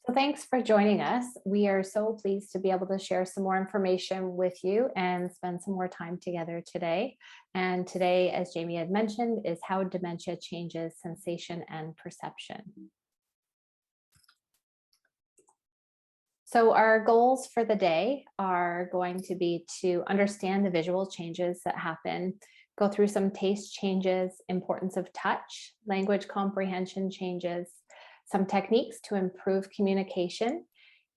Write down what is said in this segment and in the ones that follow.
So thanks for joining us. We are so pleased to be able to share some more information with you and spend some more time together today. And today, as Jamie had mentioned, is how dementia changes sensation and perception. So our goals for the day are going to be to understand the visual changes that happen, go through some taste changes, importance of touch, language comprehension changes, some techniques to improve communication,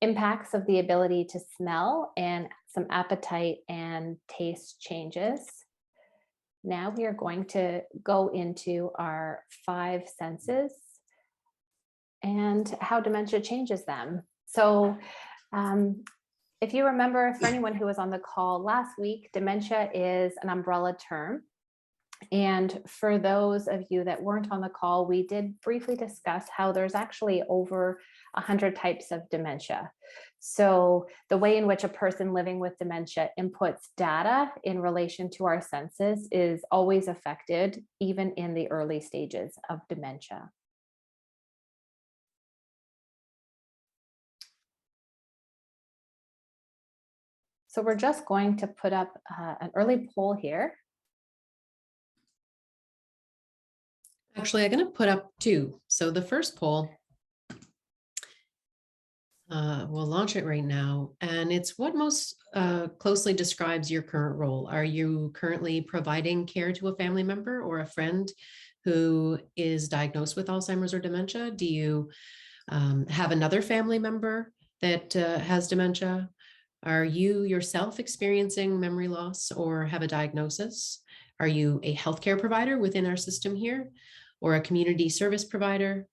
impacts of the ability to smell, and some appetite and taste changes. Now we are going to go into our five senses and how dementia changes them. So if you remember, for anyone who was on the call last week, dementia is an umbrella term. And for those of you that weren't on the call, we did briefly discuss how there's actually over 100 types of dementia. So the way in which a person living with dementia inputs data in relation to our senses is always affected, even in the early stages of dementia. So we're just going to put up an early poll here. Actually, I'm going to put up two. So the first poll, we'll launch it right now. And it's what most closely describes your current role. Are you currently providing care to a family member or a friend who is diagnosed with Alzheimer's or dementia? Do you have another family member that has dementia? Are you yourself experiencing memory loss or have a diagnosis? Are you a healthcare provider within our system here, or a community service provider,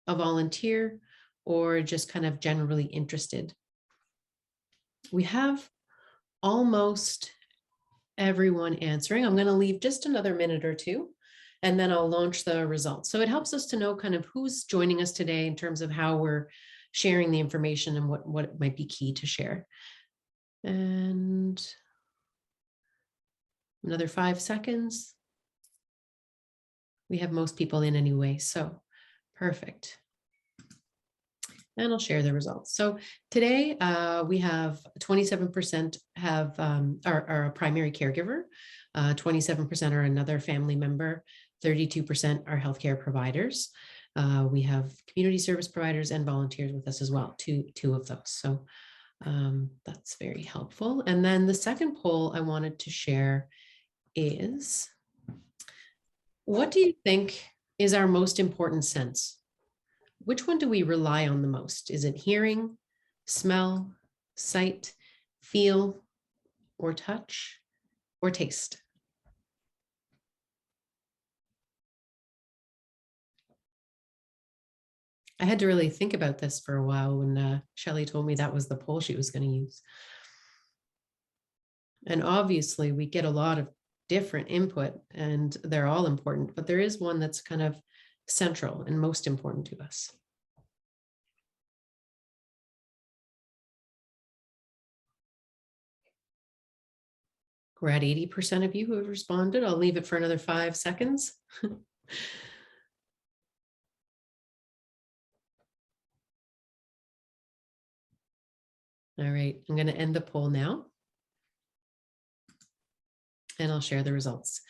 a volunteer, or just kind of generally interested? We have almost everyone answering. I'm going to leave just another minute or two, and then I'll launch the results. So it helps us to know kind of who's joining us today in terms of how we're sharing the information and what might be key to share. And another 5 seconds. We have most people in anyway, so perfect. And I'll share the results. So today we have 27% have are a primary caregiver, 27% are another family member, 32% are healthcare providers. We have community service providers and volunteers with us as well, two of those. So that's very helpful. And then the second poll I wanted to share is, what do you think is our most important sense? Which one do we rely on the most? Is it hearing, smell, sight, feel, or touch, or taste? I had to really think about this for a while when Shelley told me that was the poll she was going to use. And obviously we get a lot of different input and they're all important, but there is one that's kind of central and most important to us. We're at 80% of you who have responded. I'll leave it for another 5 seconds. All right, I'm going to end the poll now. And I'll share the results.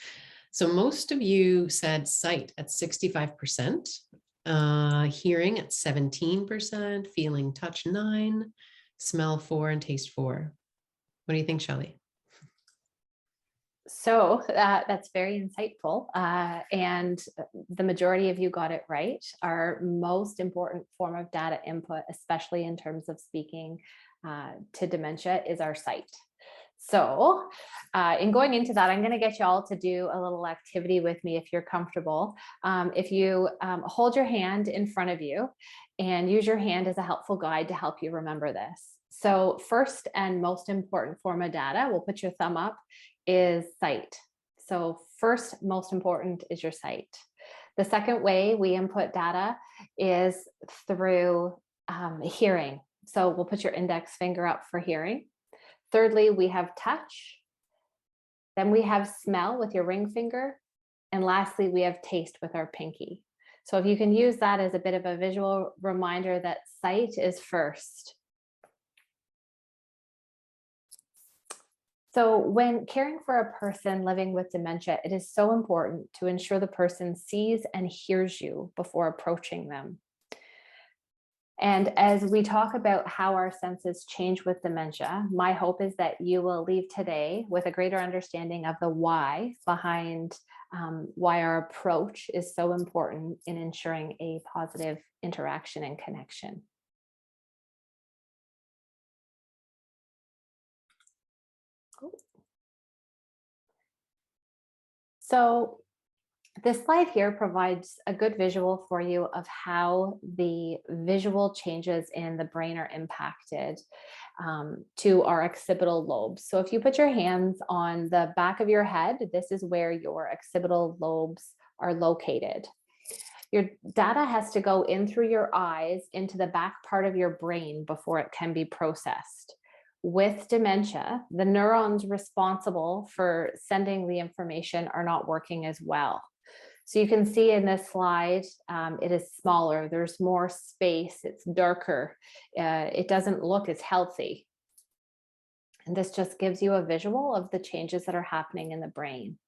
So most of you said sight at 65%, hearing at 17%, feeling touch 9%, smell 4%, and taste 4%. What do you think, Shelley? So that's very insightful. And the majority of you got it right. Our most important form of data input, especially in terms of speaking to dementia, is our sight. So in going into that, I'm going to get you all to do a little activity with me if you're comfortable. If you hold your hand in front of you and use your hand as a helpful guide to help you remember this. So first and most important form of data, we'll put your thumb up, is sight. So first, most important is your sight. The second way we input data is through hearing. So we'll put your index finger up for hearing. Thirdly, we have touch. Then we have smell with your ring finger. And lastly, we have taste with our pinky. So if you can use that as a bit of a visual reminder that sight is first. So when caring for a person living with dementia, it is so important to ensure the person sees and hears you before approaching them. And as we talk about how our senses change with dementia, my hope is that you will leave today with a greater understanding of the why behind why our approach is so important in ensuring a positive interaction and connection. So this slide here provides a good visual for you of how the visual changes in the brain are impacted to our occipital lobes. So if you put your hands on the back of your head, this is where your occipital lobes are located. Your data has to go in through your eyes into the back part of your brain before it can be processed. With dementia, the neurons responsible for sending the information are not working as well. So you can see in this slide, it is smaller, there's more space, it's darker, it doesn't look as healthy. And this just gives you a visual of the changes that are happening in the brain.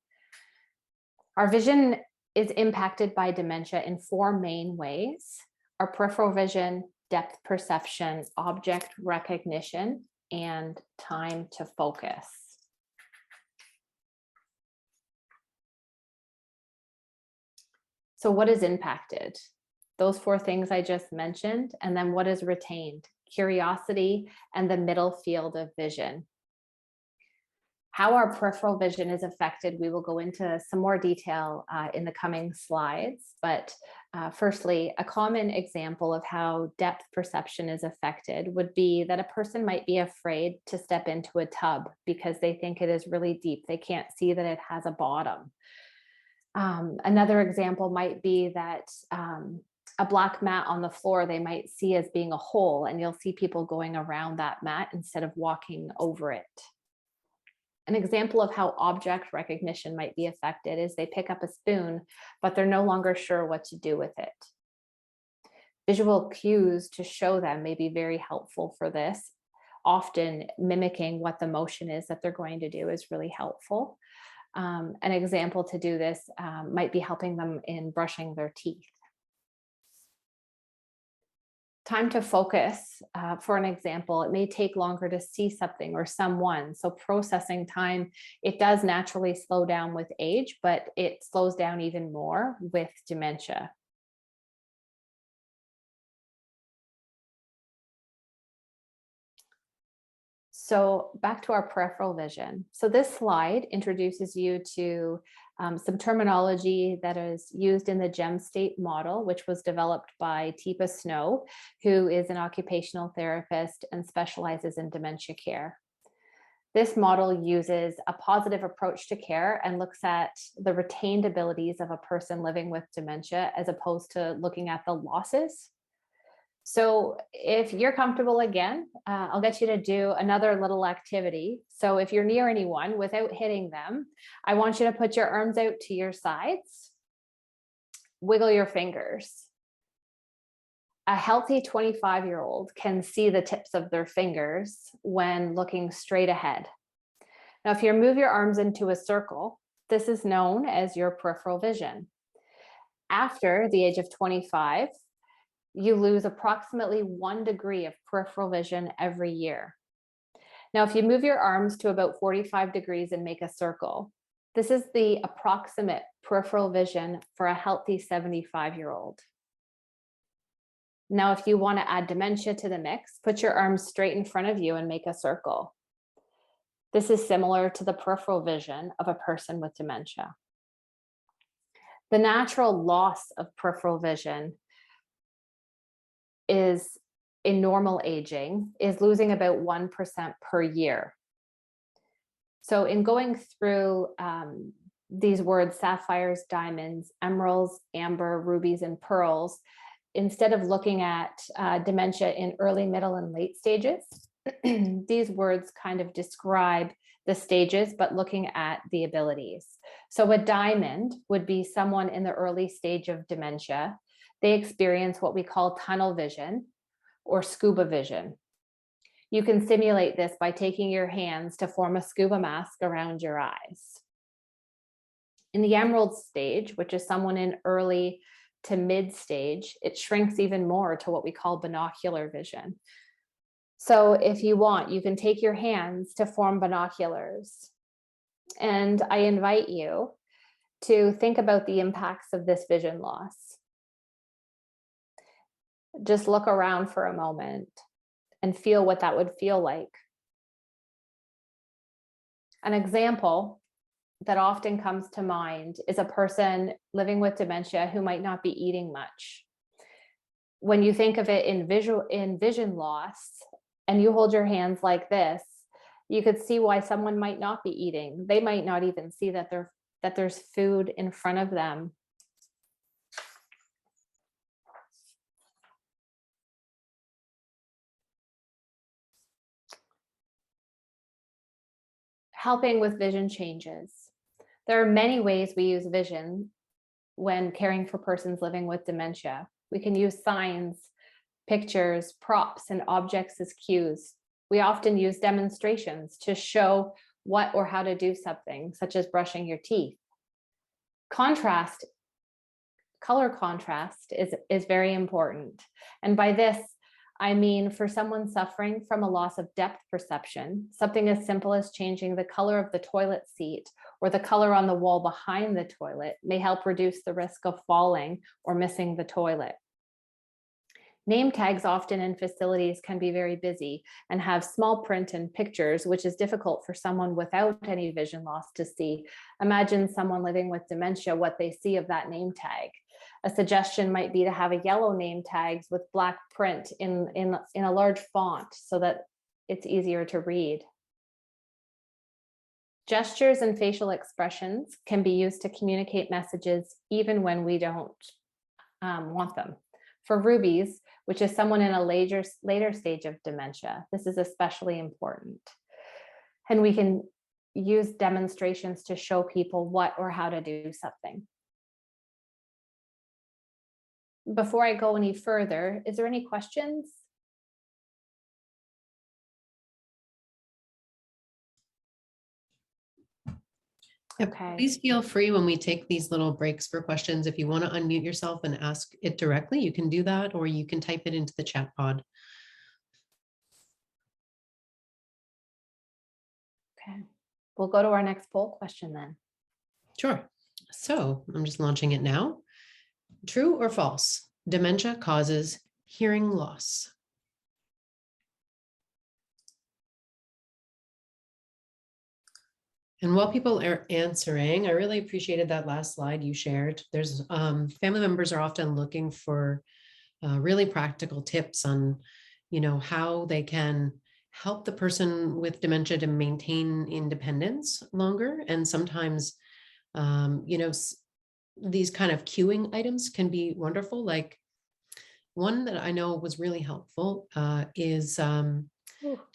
Our vision is impacted by dementia in 4 main ways: our peripheral vision, depth perception, object recognition, and time to focus. So what is impacted? Those 4 things I just mentioned, and then what is retained? Curiosity and the middle field of vision. How our peripheral vision is affected, we will go into some more detail in the coming slides. But firstly, a common example of how depth perception is affected would be that a person might be afraid to step into a tub because they think it is really deep. They can't see that it has a bottom. Another example might be that a black mat on the floor they might see as being a hole, and you'll see people going around that mat instead of walking over it. An example of how object recognition might be affected is they pick up a spoon, but they're no longer sure what to do with it. Visual cues to show them may be very helpful for this. Often mimicking what the motion is that they're going to do is really helpful. An example to do this might be helping them in brushing their teeth. Time to focus, for an example, it may take longer to see something or someone. So processing time, it does naturally slow down with age, but it slows down even more with dementia. So back to our peripheral vision. So this slide introduces you to some terminology that is used in the GEM state model, which was developed by Teepa Snow, who is an occupational therapist and specializes in dementia care. This model uses a positive approach to care and looks at the retained abilities of a person living with dementia as opposed to looking at the losses. So if you're comfortable again, I'll get you to do another little activity. So if you're near anyone, without hitting them, I want you to put your arms out to your sides, wiggle your fingers. A healthy 25-year-old can see the tips of their fingers when looking straight ahead. Now, if you move your arms into a circle, this is known as your peripheral vision. After the age of 25, you lose approximately 1 degree of peripheral vision every year. Now, if you move your arms to about 45 degrees and make a circle, this is the approximate peripheral vision for a healthy 75-year-old. Now, if you want to add dementia to the mix, put your arms straight in front of you and make a circle. This is similar to the peripheral vision of a person with dementia. The natural loss of peripheral vision is in normal aging is losing about 1% per year. So in going through these words, sapphires, diamonds, emeralds, amber, rubies, and pearls, instead of looking at dementia in early, middle, and late stages, these words kind of describe the stages, but looking at the abilities. So a diamond would be someone in the early stage of dementia. They experience what we call tunnel vision or scuba vision. You can simulate this by taking your hands to form a scuba mask around your eyes. In the emerald stage, which is someone in early to mid stage, it shrinks even more to what we call binocular vision. So if you want, you can take your hands to form binoculars. And I invite you to think about the impacts of this vision loss. Just look around for a moment and feel what that would feel like. An example that often comes to mind is a person living with dementia who might not be eating much. When you think of it in vision loss, and you hold your hands like this, you could see why someone might not be eating. They might not even see that there's food in front of them. Helping with vision changes. There are many ways we use vision when caring for persons living with dementia. We can use signs, pictures, props, and objects as cues. We often use demonstrations to show what or how to do something, such as brushing your teeth. Contrast, color contrast is very important. And by this, I mean, for someone suffering from a loss of depth perception, something as simple as changing the color of the toilet seat or the color on the wall behind the toilet may help reduce the risk of falling or missing the toilet. Name tags often in facilities can be very busy and have small print and pictures, which is difficult for someone without any vision loss to see. Imagine someone living with dementia, what they see of that name tag. A suggestion might be to have a yellow name tags with black print in a large font so that it's easier to read. Gestures and facial expressions can be used to communicate messages even when we don't want them. For rubies, which is someone in a later stage of dementia, this is especially important. And we can use demonstrations to show people what or how to do something. Before I go any further, is there any questions? Okay. Please feel free when we take these little breaks for questions. If you want to unmute yourself and ask it directly, you can do that, or you can type it into the chat pod. Okay. We'll go to our next poll question then. Sure. So I'm just launching it now. True or false? Dementia causes hearing loss. And while people are answering, I really appreciated that last slide you shared. There's family members are often looking for really practical tips on, how they can help the person with dementia to maintain independence longer. And sometimes, these kind of cueing items can be wonderful. Like one that I know was really helpful is to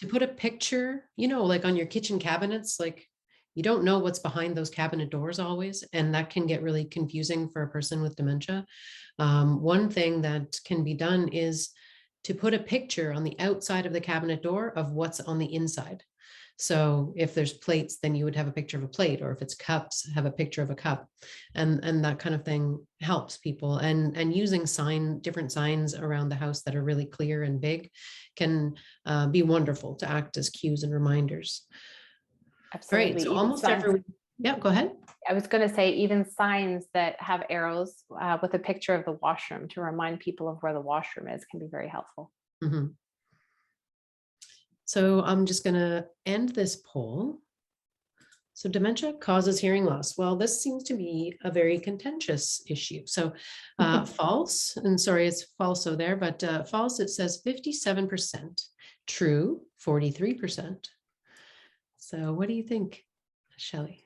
put a picture, like on your kitchen cabinets, like you don't know what's behind those cabinet doors always, and that can get really confusing for a person with dementia. One thing that can be done is to put a picture on the outside of the cabinet door of what's on the inside. So if there's plates, then you would have a picture of a plate, or if it's cups, have a picture of a cup, and that kind of thing helps people. And using different signs around the house that are really clear and big can be wonderful to act as cues and reminders. Absolutely. Great. So almost every, yeah, go ahead. I was going to say even signs that have arrows with a picture of the washroom to remind people of where the washroom is can be very helpful. Mm-hmm. So I'm just going to end this poll. So dementia causes hearing loss. Well, this seems to be a very contentious issue. So false, and sorry, it's falso there, but false, it says 57%, true, 43%. So what do you think, Shelley?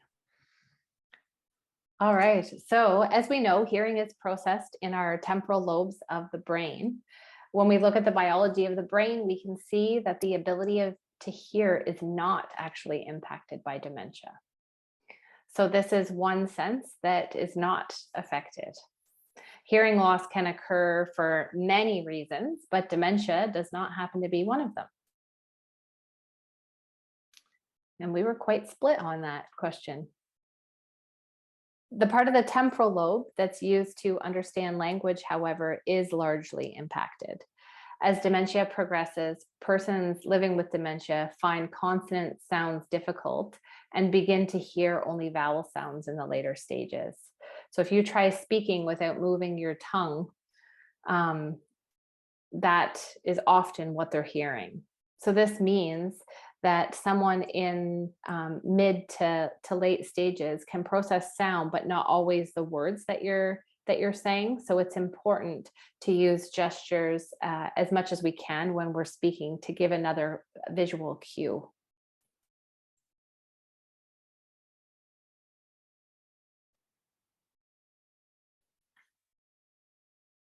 All right. So as we know, hearing is processed in our temporal lobes of the brain. When we look at the biology of the brain, we can see that the ability to hear is not actually impacted by dementia. So this is one sense that is not affected. Hearing loss can occur for many reasons, but dementia does not happen to be one of them. And we were quite split on that question. The part of the temporal lobe that's used to understand language, however, is largely impacted. As dementia progresses, persons living with dementia find consonant sounds difficult and begin to hear only vowel sounds in the later stages. So if you try speaking without moving your tongue, that is often what they're hearing. So this means that someone in mid to late stages can process sound, but not always the words that you're saying. So it's important to use gestures as much as we can when we're speaking to give another visual cue.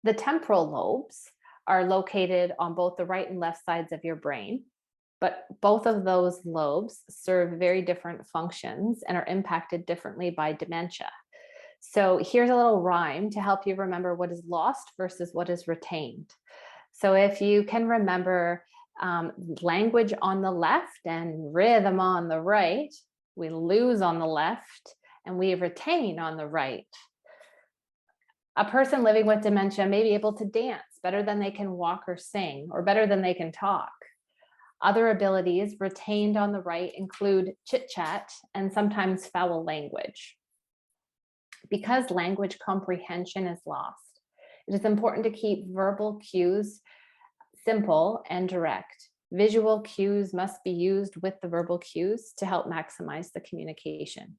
The temporal lobes are located on both the right and left sides of your brain, but both of those lobes serve very different functions and are impacted differently by dementia. So here's a little rhyme to help you remember what is lost versus what is retained. So if you can remember language on the left and rhythm on the right, we lose on the left and we retain on the right. A person living with dementia may be able to dance better than they can walk or sing, or better than they can talk. Other abilities retained on the right include chit-chat and sometimes foul language. Because language comprehension is lost, it is important to keep verbal cues simple and direct. Visual cues must be used with the verbal cues to help maximize the communication.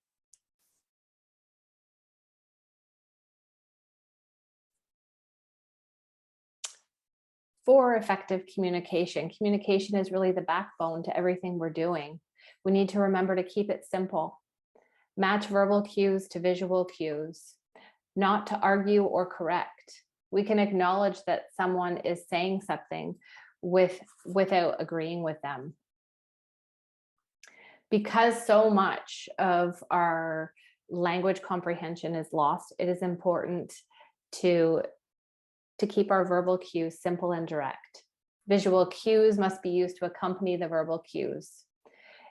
For effective communication, communication is really the backbone to everything we're doing. We need to remember to keep it simple. Match verbal cues to visual cues, not to argue or correct. We can acknowledge that someone is saying something without agreeing with them. Because so much of our language comprehension is lost, it is important to keep our verbal cues simple and direct. Visual cues must be used to accompany the verbal cues.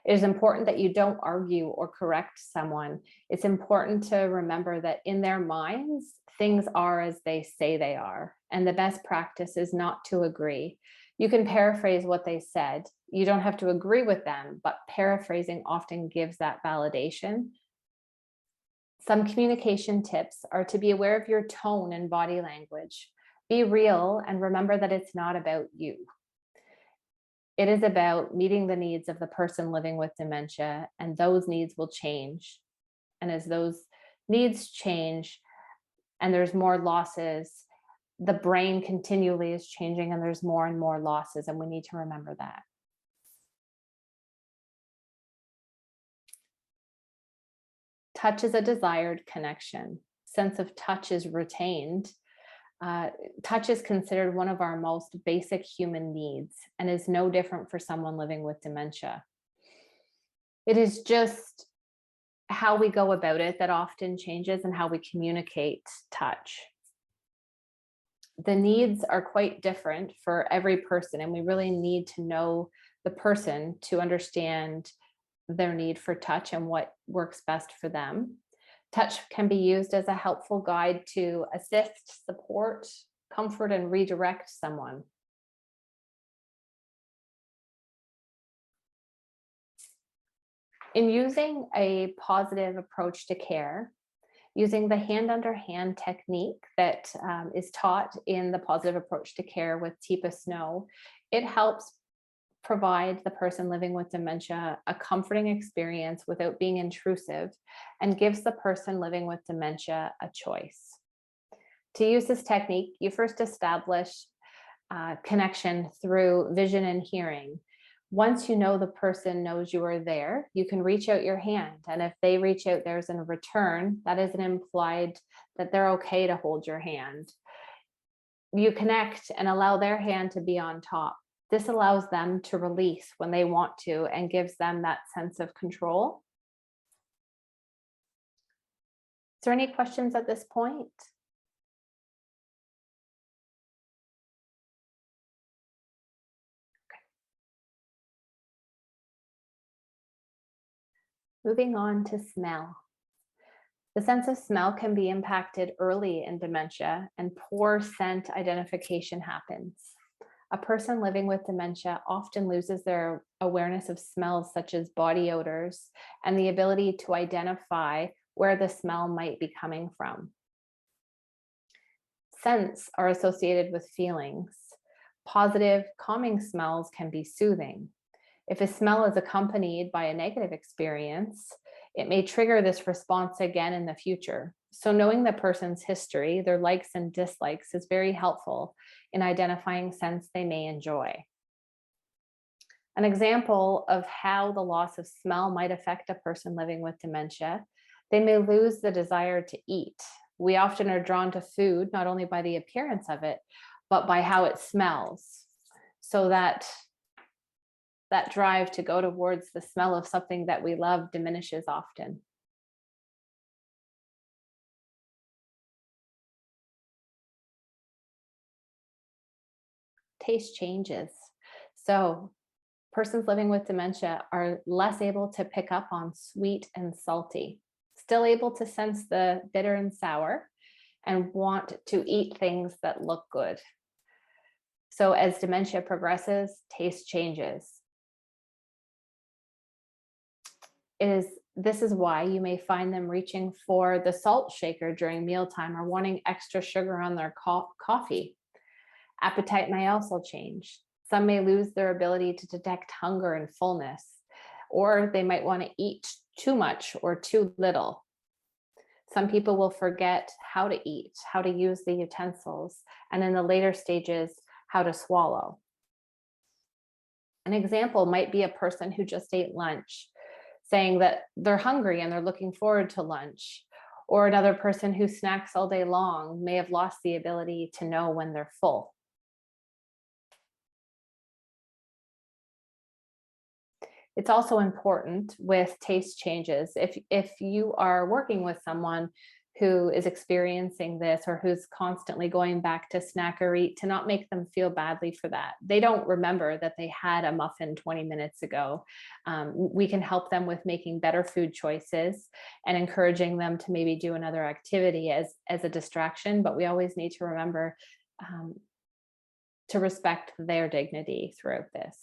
It is important that you don't argue or correct someone. It's important to remember that in their minds, things are as they say they are. And the best practice is not to agree. You can paraphrase what they said. You don't have to agree with them, but paraphrasing often gives that validation. Some communication tips are to be aware of your tone and body language. Be real and remember that it's not about you. It is about meeting the needs of the person living with dementia, and those needs will change. And as those needs change and there's more losses, the brain continually is changing and there's more and more losses, and we need to remember that. Touch is a desired connection. Sense of touch is retained. Touch is considered one of our most basic human needs and is no different for someone living with dementia. It is just how we go about it that often changes and how we communicate touch. The needs are quite different for every person, and we really need to know the person to understand their need for touch and what works best for them. Touch can be used as a helpful guide to assist, support, comfort, and redirect someone. In using a positive approach to care, using the hand under hand technique that is taught in the positive approach to care with Teepa Snow, it helps provide the person living with dementia a comforting experience without being intrusive, and gives the person living with dementia a choice. To use this technique, you first establish connection through vision and hearing. Once you know the person knows you are there, you can reach out your hand. And if they reach out theirs in return, that is an implied that they're okay to hold your hand. You connect and allow their hand to be on top. This allows them to release when they want to and gives them that sense of control. Is there any questions at this point? Moving on to smell. The sense of smell can be impacted early in dementia, and poor scent identification happens. A person living with dementia often loses their awareness of smells such as body odors and the ability to identify where the smell might be coming from. Scents are associated with feelings. Positive, calming smells can be soothing. If a smell is accompanied by a negative experience, it may trigger this response again in the future. So, knowing the person's history, their likes and dislikes, is very helpful in identifying scents they may enjoy. An example of how the loss of smell might affect a person living with dementia: they may lose the desire to eat. We often are drawn to food not only by the appearance of it, but by how it smells. So that drive to go towards the smell of something that we love diminishes often. Taste changes. So persons living with dementia are less able to pick up on sweet and salty, still able to sense the bitter and sour, and want to eat things that look good. So as dementia progresses, taste changes. This is why you may find them reaching for the salt shaker during mealtime or wanting extra sugar on their coffee. Appetite may also change. Some may lose their ability to detect hunger and fullness, or they might want to eat too much or too little. Some people will forget how to eat, how to use the utensils, and in the later stages, how to swallow. An example might be a person who just ate lunch, saying that they're hungry and they're looking forward to lunch. Or another person who snacks all day long may have lost the ability to know when they're full. It's also important with taste changes. If you are working with someone who is experiencing this or who's constantly going back to snack or eat, to not make them feel badly for that. They don't remember that they had a muffin 20 minutes ago. We can help them with making better food choices and encouraging them to maybe do another activity as a distraction, but we always need to remember to respect their dignity throughout this.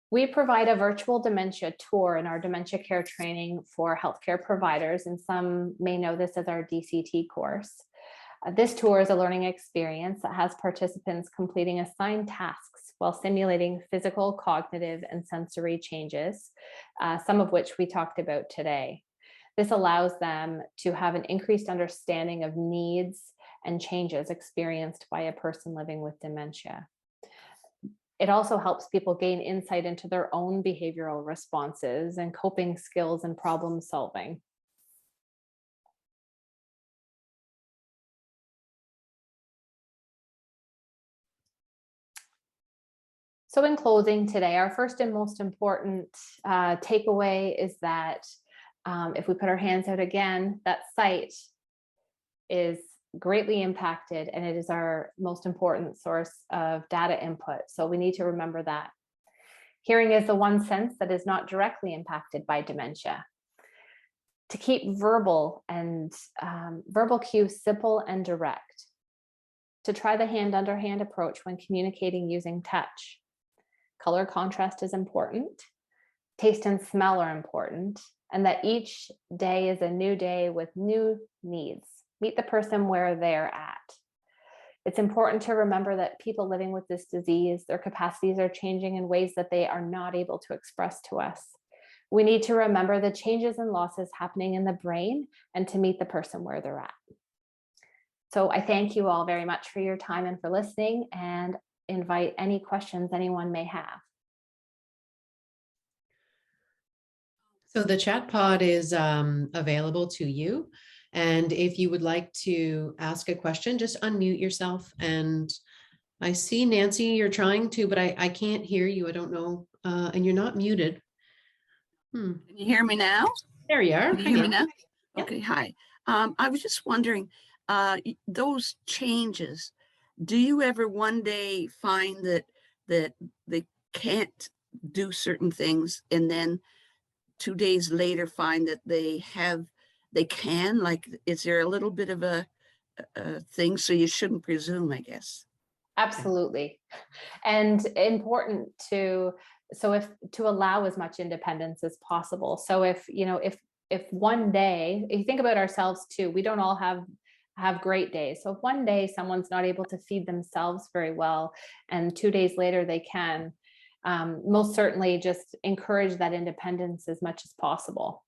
We provide a virtual dementia tour in our dementia care training for healthcare providers, and some may know this as our DCT course. This tour is a learning experience that has participants completing assigned tasks while simulating physical, cognitive, and sensory changes, some of which we talked about today. This allows them to have an increased understanding of needs and changes experienced by a person living with dementia. It also helps people gain insight into their own behavioral responses and coping skills and problem solving. So in closing today, our first and most important takeaway is that if we put our hands out again, that sight is greatly impacted, and it is our most important source of data input. So we need to remember that. Hearing is the one sense that is not directly impacted by dementia. To keep verbal cues simple and direct. To try the hand-underhand approach when communicating using touch. Color contrast is important. Taste and smell are important, and that each day is a new day with new needs. Meet the person where they're at. It's important to remember that people living with this disease, their capacities are changing in ways that they are not able to express to us. We need to remember the changes and losses happening in the brain and to meet the person where they're at. So I thank you all very much for your time and for listening, and invite any questions anyone may have. So the chat pod is available to you. And if you would like to ask a question, just unmute yourself. And I see, Nancy, you're trying to, but I can't hear you. I don't know. And you're not muted. Can you hear me now? There you are. Can you hear me now? Yep. Okay, hi. I was just wondering, those changes, do you ever one day find that that they can't do certain things, and then 2 days later find that they can, like, is there a little bit of a thing? So you shouldn't presume, I guess. Absolutely. And important to, so if to allow as much independence as possible. So if, if one day, if you think about ourselves too, we don't all have great days. So if one day someone's not able to feed themselves very well, and 2 days later they can, most certainly just encourage that independence as much as possible.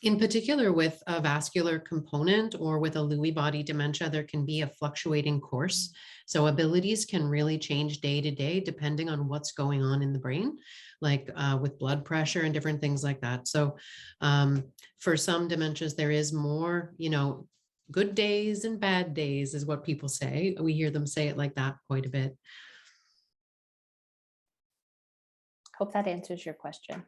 In particular, with a vascular component or with a Lewy body dementia, there can be a fluctuating course. So abilities can really change day to day, depending on what's going on in the brain, like with blood pressure and different things like that. So for some dementias, there is more, good days and bad days is what people say. We hear them say it like that quite a bit. Hope that answers your question.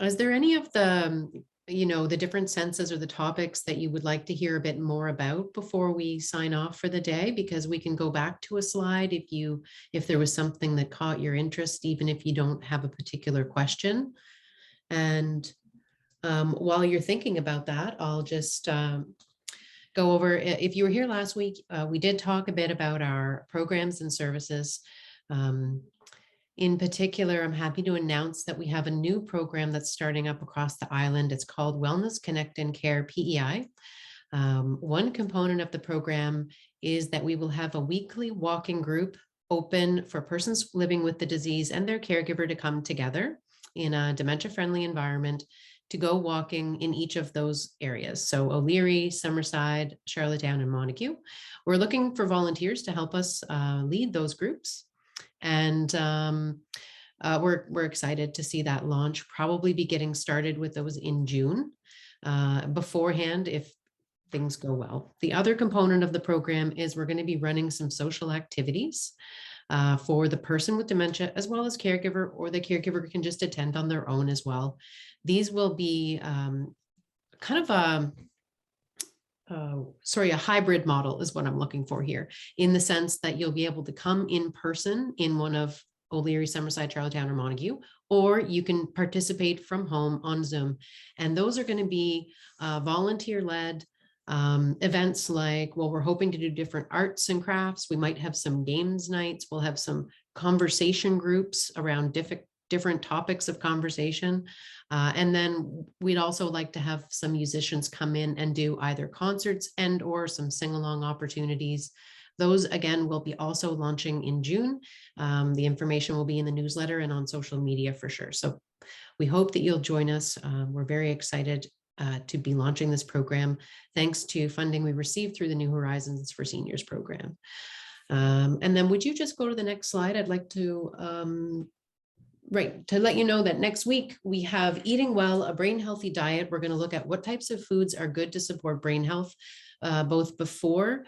Is there any of the, the different senses or the topics that you would like to hear a bit more about before we sign off for the day? Because we can go back to a slide if there was something that caught your interest, even if you don't have a particular question. And while you're thinking about that, I'll just go over, if you were here last week, we did talk a bit about our programs and services. In particular, I'm happy to announce that we have a new program that's starting up across the island. It's called Wellness Connect and Care, PEI. One component of the program is that we will have a weekly walking group open for persons living with the disease and their caregiver to come together in a dementia-friendly environment to go walking in each of those areas. So O'Leary, Summerside, Charlottetown, and Montague. We're looking for volunteers to help us lead those groups. And we're excited to see that launch, probably be getting started with those in June beforehand if things go well. The other component of the program is we're going to be running some social activities for the person with dementia as well as caregiver, or the caregiver can just attend on their own as well. These will be kind of a hybrid model is what I'm looking for here, in the sense that you'll be able to come in person in one of O'Leary, Summerside, Charlottetown, or Montague, or you can participate from home on Zoom. And those are going to be volunteer-led events like, well, we're hoping to do different arts and crafts. We might have some games nights. We'll have some conversation groups around different topics of conversation. And then we'd also like to have some musicians come in and do either concerts and or some sing-along opportunities. Those, again, will be also launching in June. The information will be in the newsletter and on social media for sure. So we hope that you'll join us. We're very excited to be launching this program, thanks to funding we received through the New Horizons for Seniors program. And then would you just go to the next slide? I'd like to to let you know that next week we have Eating Well, a brain healthy diet. We're going to look at what types of foods are good to support brain health, both before,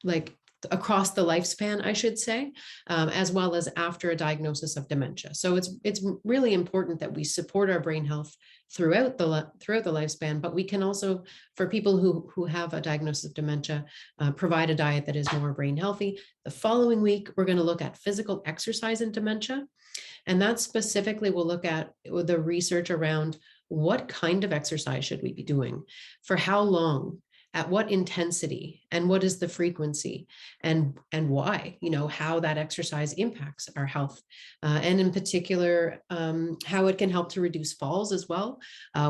like across the lifespan, I should say, as well as after a diagnosis of dementia. So it's really important that we support our brain health throughout the lifespan, but we can also, for people who have a diagnosis of dementia, provide a diet that is more brain healthy. The following week, we're going to look at physical exercise in dementia, and that specifically will look at the research around what kind of exercise should we be doing, for how long, at what intensity, and what is the frequency, and why, how that exercise impacts our health, and in particular, how it can help to reduce falls as well.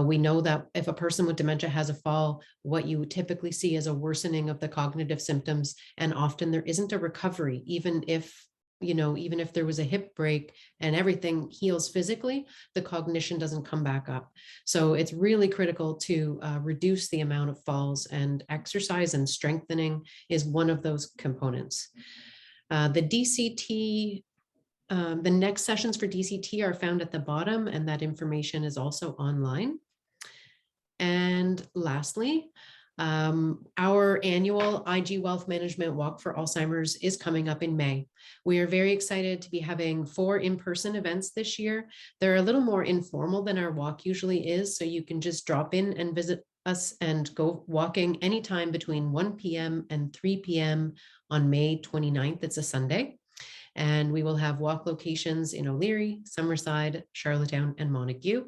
We know that if a person with dementia has a fall, what you typically see is a worsening of the cognitive symptoms, and often there isn't a recovery, even if there was a hip break and everything heals physically, the cognition doesn't come back up. So it's really critical to reduce the amount of falls, and exercise and strengthening is one of those components. The DCT, the next sessions for DCT are found at the bottom, and that information is also online. And lastly, our annual IG Wealth Management Walk for Alzheimer's is coming up in May. We are very excited to be having 4 in-person events this year. They're a little more informal than our walk usually is, so you can just drop in and visit us and go walking anytime between 1 p.m. and 3 p.m. on May 29th. It's a Sunday. And we will have walk locations in O'Leary, Summerside, Charlottetown, and Montague.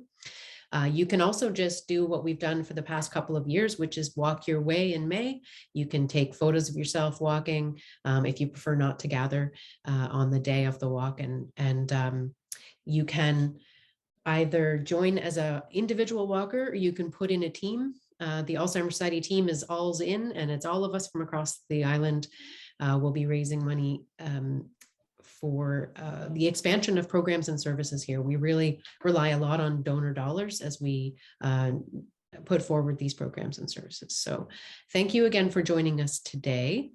You can also just do what we've done for the past couple of years, which is walk your way in May. You can take photos of yourself walking if you prefer not to gather on the day of the walk. And you can either join as an individual walker, or you can put in a team. The Alzheimer's Society team is alls in, and it's all of us from across the island. We'll be raising money for the expansion of programs and services here. We really rely a lot on donor dollars as we put forward these programs and services. So thank you again for joining us today.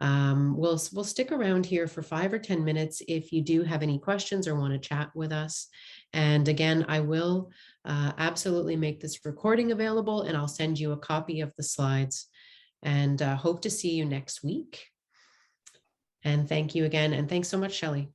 We'll stick around here for 5 or 10 minutes if you do have any questions or want to chat with us. And again, I will absolutely make this recording available, and I'll send you a copy of the slides, and hope to see you next week. And thank you again. And thanks so much, Shelley.